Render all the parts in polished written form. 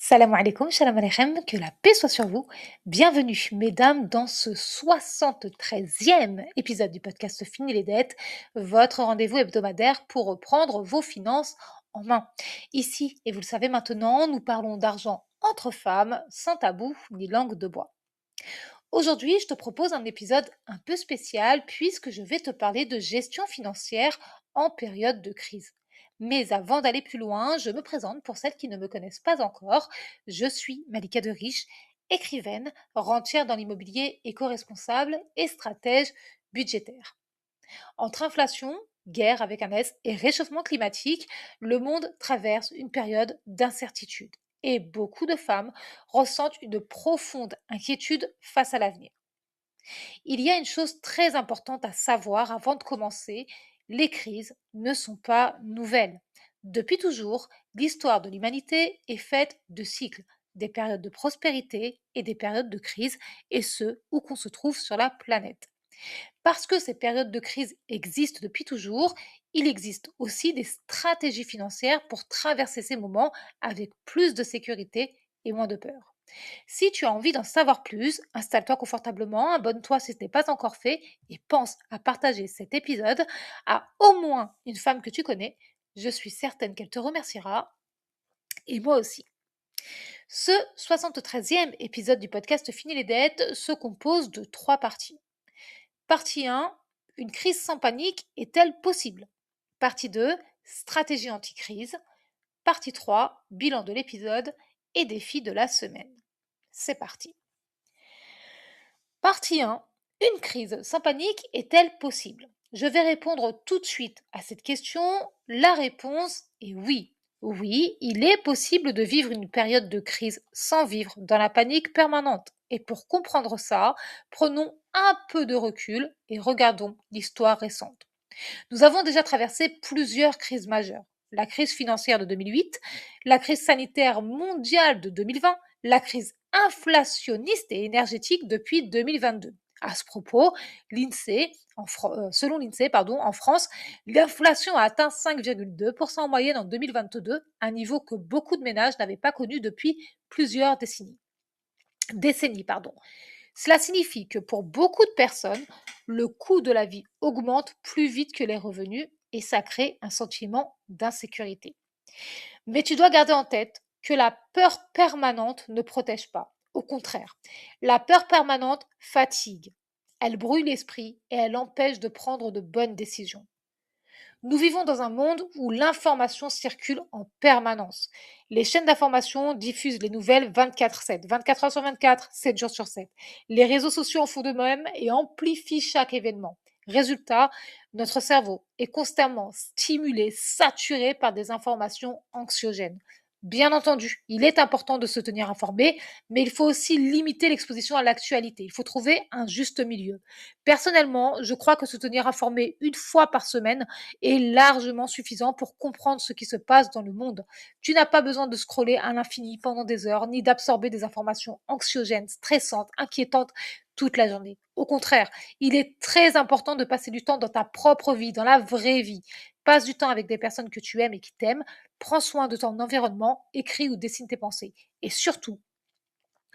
Salam alaikum, shalom aleichem, que la paix soit sur vous. Bienvenue, mesdames, dans ce 73e épisode du podcast Fini les dettes, votre rendez-vous hebdomadaire pour reprendre vos finances en main. Ici, et vous le savez maintenant, nous parlons d'argent entre femmes, sans tabou ni langue de bois. Aujourd'hui, je te propose un épisode un peu spécial puisque je vais te parler de gestion financière en période de crise. Mais avant d'aller plus loin, je me présente pour celles qui ne me connaissent pas encore. Je suis Malika de Riche, écrivaine, rentière dans l'immobilier, éco-responsable et stratège budgétaire. Entre inflation, guerre avec un S et réchauffement climatique, le monde traverse une période d'incertitude. Et beaucoup de femmes ressentent une profonde inquiétude face à l'avenir. Il y a une chose très importante à savoir avant de commencer, les crises ne sont pas nouvelles. Depuis toujours, l'histoire de l'humanité est faite de cycles, des périodes de prospérité et des périodes de crise, et ce, où qu'on se trouve sur la planète. Parce que ces périodes de crise existent depuis toujours, il existe aussi des stratégies financières pour traverser ces moments avec plus de sécurité et moins de peur. Si tu as envie d'en savoir plus, installe-toi confortablement, abonne-toi si ce n'est pas encore fait et pense à partager cet épisode à au moins une femme que tu connais. Je suis certaine qu'elle te remerciera et moi aussi. Ce 73e épisode du podcast Fini les dettes se compose de 3 parties. Partie 1, une crise sans panique est-elle possible? Partie 2, stratégie anti-crise. Partie 3, bilan de l'épisode et défi de la semaine. C'est parti. Partie 1. Une crise sans panique est-elle possible? Je vais répondre tout de suite à cette question. La réponse est oui. Oui, il est possible de vivre une période de crise sans vivre dans la panique permanente. Et pour comprendre ça, prenons un peu de recul et regardons l'histoire récente. Nous avons déjà traversé plusieurs crises majeures. La crise financière de 2008, la crise sanitaire mondiale de 2020, la crise inflationniste et énergétique depuis 2022. À ce propos, selon l'INSEE, en France, l'inflation a atteint 5,2% en moyenne en 2022, un niveau que beaucoup de ménages n'avaient pas connu depuis plusieurs décennies. Cela signifie que pour beaucoup de personnes, le coût de la vie augmente plus vite que les revenus et ça crée un sentiment d'insécurité. Mais tu dois garder en tête que la peur permanente ne protège pas. Au contraire, la peur permanente fatigue. Elle brûle l'esprit et elle empêche de prendre de bonnes décisions. Nous vivons dans un monde où l'information circule en permanence. Les chaînes d'information diffusent les nouvelles 24/7, 24 heures sur 24, 7 jours sur 7. Les réseaux sociaux en font de même et amplifient chaque événement. Résultat, notre cerveau est constamment stimulé, saturé par des informations anxiogènes. Bien entendu, il est important de se tenir informé, mais il faut aussi limiter l'exposition à l'actualité. Il faut trouver un juste milieu. Personnellement, je crois que se tenir informé une fois par semaine est largement suffisant pour comprendre ce qui se passe dans le monde. Tu n'as pas besoin de scroller à l'infini pendant des heures, ni d'absorber des informations anxiogènes, stressantes, inquiétantes toute la journée. Au contraire, il est très important de passer du temps dans ta propre vie, dans la vraie vie. Passe du temps avec des personnes que tu aimes et qui t'aiment. Prends soin de ton environnement, écris ou dessine tes pensées. Et surtout,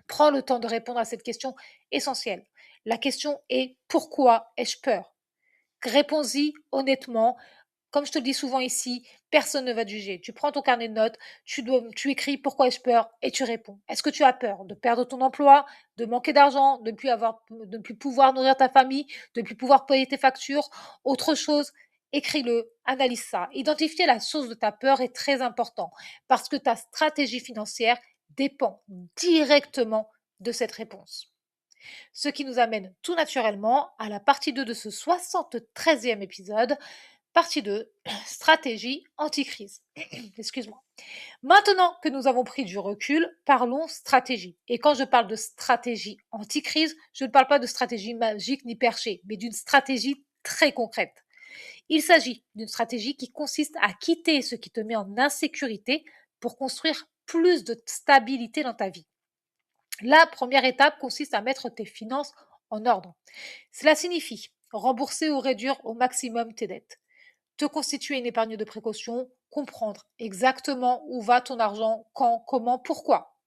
prends le temps de répondre à cette question essentielle. La question est pourquoi ai-je peur? Réponds-y honnêtement. Comme je te le dis souvent ici, personne ne va te juger. Tu prends ton carnet de notes, tu écris pourquoi ai-je peur et tu réponds. Est-ce que tu as peur de perdre ton emploi, de manquer d'argent, de ne plus pouvoir nourrir ta famille, de ne plus pouvoir payer tes factures? Autre chose, écris-le, analyse ça. Identifier la source de ta peur est très important parce que ta stratégie financière dépend directement de cette réponse. Ce qui nous amène tout naturellement à la partie 2 de ce 73e épisode. Partie 2, stratégie anti-crise. Excuse-moi. Maintenant que nous avons pris du recul, parlons stratégie. Et quand je parle de stratégie anti-crise, je ne parle pas de stratégie magique ni perchée, mais d'une stratégie très concrète. Il s'agit d'une stratégie qui consiste à quitter ce qui te met en insécurité pour construire plus de stabilité dans ta vie. La première étape consiste à mettre tes finances en ordre. Cela signifie rembourser ou réduire au maximum tes dettes, te constituer une épargne de précaution, comprendre exactement où va ton argent, quand, comment, pourquoi.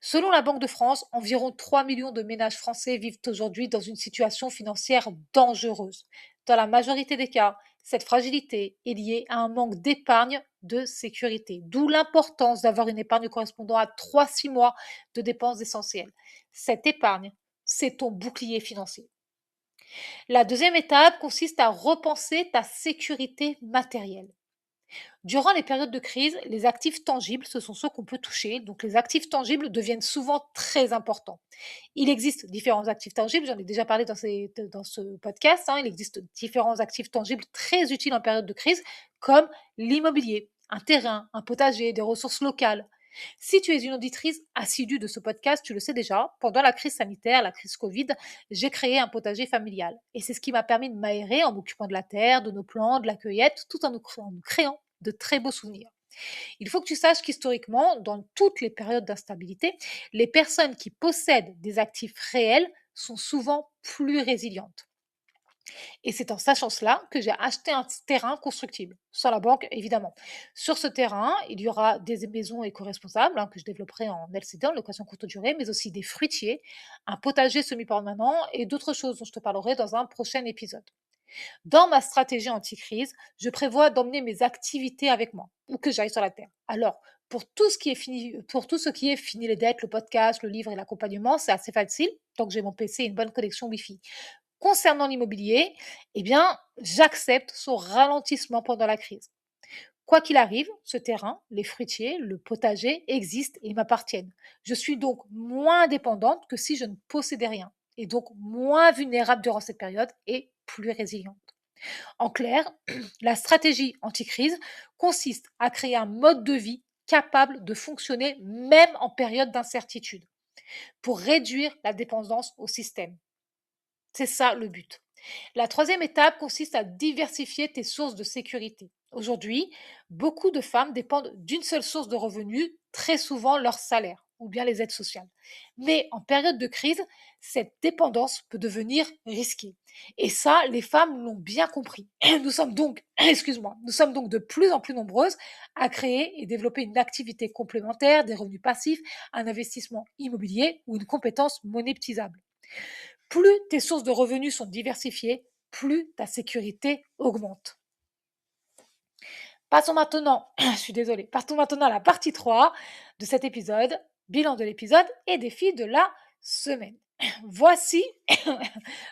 Selon la Banque de France, environ 3 millions de ménages français vivent aujourd'hui dans une situation financière dangereuse. Dans la majorité des cas, cette fragilité est liée à un manque d'épargne de sécurité, d'où l'importance d'avoir une épargne correspondant à 3 6 mois de dépenses essentielles. Cette épargne, c'est ton bouclier financier. La deuxième étape consiste à repenser ta sécurité matérielle. Durant les périodes de crise, les actifs tangibles, ce sont ceux qu'on peut toucher. Donc les actifs tangibles deviennent souvent très importants. Il existe différents actifs tangibles, j'en ai déjà parlé dans ce podcast. Il existe différents actifs tangibles très utiles en période de crise, comme l'immobilier, un terrain, un potager, des ressources locales. Si tu es une auditrice assidue de ce podcast, tu le sais déjà, pendant la crise sanitaire, la crise Covid, j'ai créé un potager familial. Et c'est ce qui m'a permis de m'aérer en m'occupant de la terre, de nos plants, de la cueillette, tout en nous créant de très beaux souvenirs. Il faut que tu saches qu'historiquement, dans toutes les périodes d'instabilité, les personnes qui possèdent des actifs réels sont souvent plus résilientes. Et c'est en sachant cela que j'ai acheté un terrain constructible, sans la banque évidemment. Sur ce terrain, il y aura des maisons éco-responsables que je développerai en LCD, en location courte durée, mais aussi des fruitiers, un potager semi-permanent et d'autres choses dont je te parlerai dans un prochain épisode. Dans ma stratégie anti-crise, je prévois d'emmener mes activités avec moi, ou que j'aille sur la terre. Alors, pour tout ce qui est fini les dettes, le podcast, le livre et l'accompagnement, c'est assez facile, tant que j'ai mon PC et une bonne connexion Wi-Fi. Concernant l'immobilier, eh bien, j'accepte son ralentissement pendant la crise. Quoi qu'il arrive, ce terrain, les fruitiers, le potager existent et m'appartiennent. Je suis donc moins dépendante que si je ne possédais rien, et donc moins vulnérable durant cette période et plus résiliente. En clair, la stratégie anti-crise consiste à créer un mode de vie capable de fonctionner même en période d'incertitude, pour réduire la dépendance au système. C'est ça le but. La troisième étape consiste à diversifier tes sources de sécurité. Aujourd'hui, beaucoup de femmes dépendent d'une seule source de revenus, très souvent leur salaire ou bien les aides sociales. Mais en période de crise, cette dépendance peut devenir risquée. Et ça, les femmes l'ont bien compris. Nous sommes donc, excuse-moi, nous sommes donc de plus en plus nombreuses à créer et développer une activité complémentaire, des revenus passifs, un investissement immobilier ou une compétence monétisable. Plus tes sources de revenus sont diversifiées, plus ta sécurité augmente. Passons maintenant, je suis désolée, partons maintenant à la partie 3 de cet épisode, bilan de l'épisode et défi de la semaine. Voici,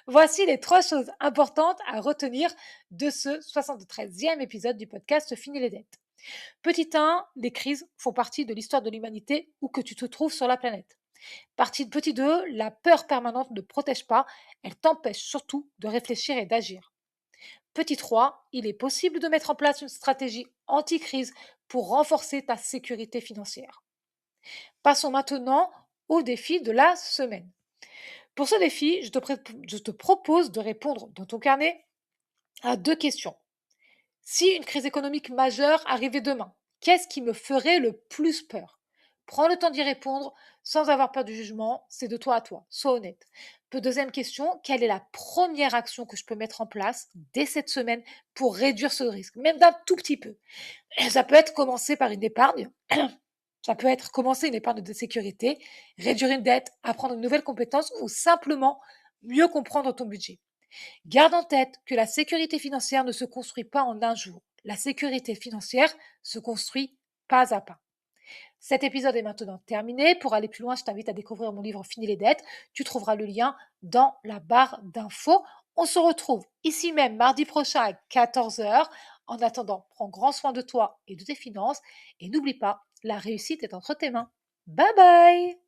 voici les 3 choses importantes à retenir de ce 73e épisode du podcast Fini les dettes. Petit 1, les crises font partie de l'histoire de l'humanité où que tu te trouves sur la planète. Petit 2, la peur permanente ne protège pas, elle t'empêche surtout de réfléchir et d'agir. Petit 3, il est possible de mettre en place une stratégie anti-crise pour renforcer ta sécurité financière. Passons maintenant au défi de la semaine. Pour ce défi, je te propose de répondre dans ton carnet à 2 questions. Si une crise économique majeure arrivait demain, qu'est-ce qui me ferait le plus peur? Prends le temps d'y répondre sans avoir peur du jugement, c'est de toi à toi, sois honnête. Deuxième question, quelle est la première action que je peux mettre en place dès cette semaine pour réduire ce risque, même d'un tout petit peu? Ça peut être commencer par une épargne, ça peut être commencer une épargne de sécurité, réduire une dette, apprendre une nouvelle compétence ou simplement mieux comprendre ton budget. Garde en tête que la sécurité financière ne se construit pas en un jour. La sécurité financière se construit pas à pas. Cet épisode est maintenant terminé. Pour aller plus loin, je t'invite à découvrir mon livre Fini les dettes. Tu trouveras le lien dans la barre d'infos. On se retrouve ici même mardi prochain à 14 heures. En attendant, prends grand soin de toi et de tes finances et n'oublie pas, la réussite est entre tes mains. Bye bye!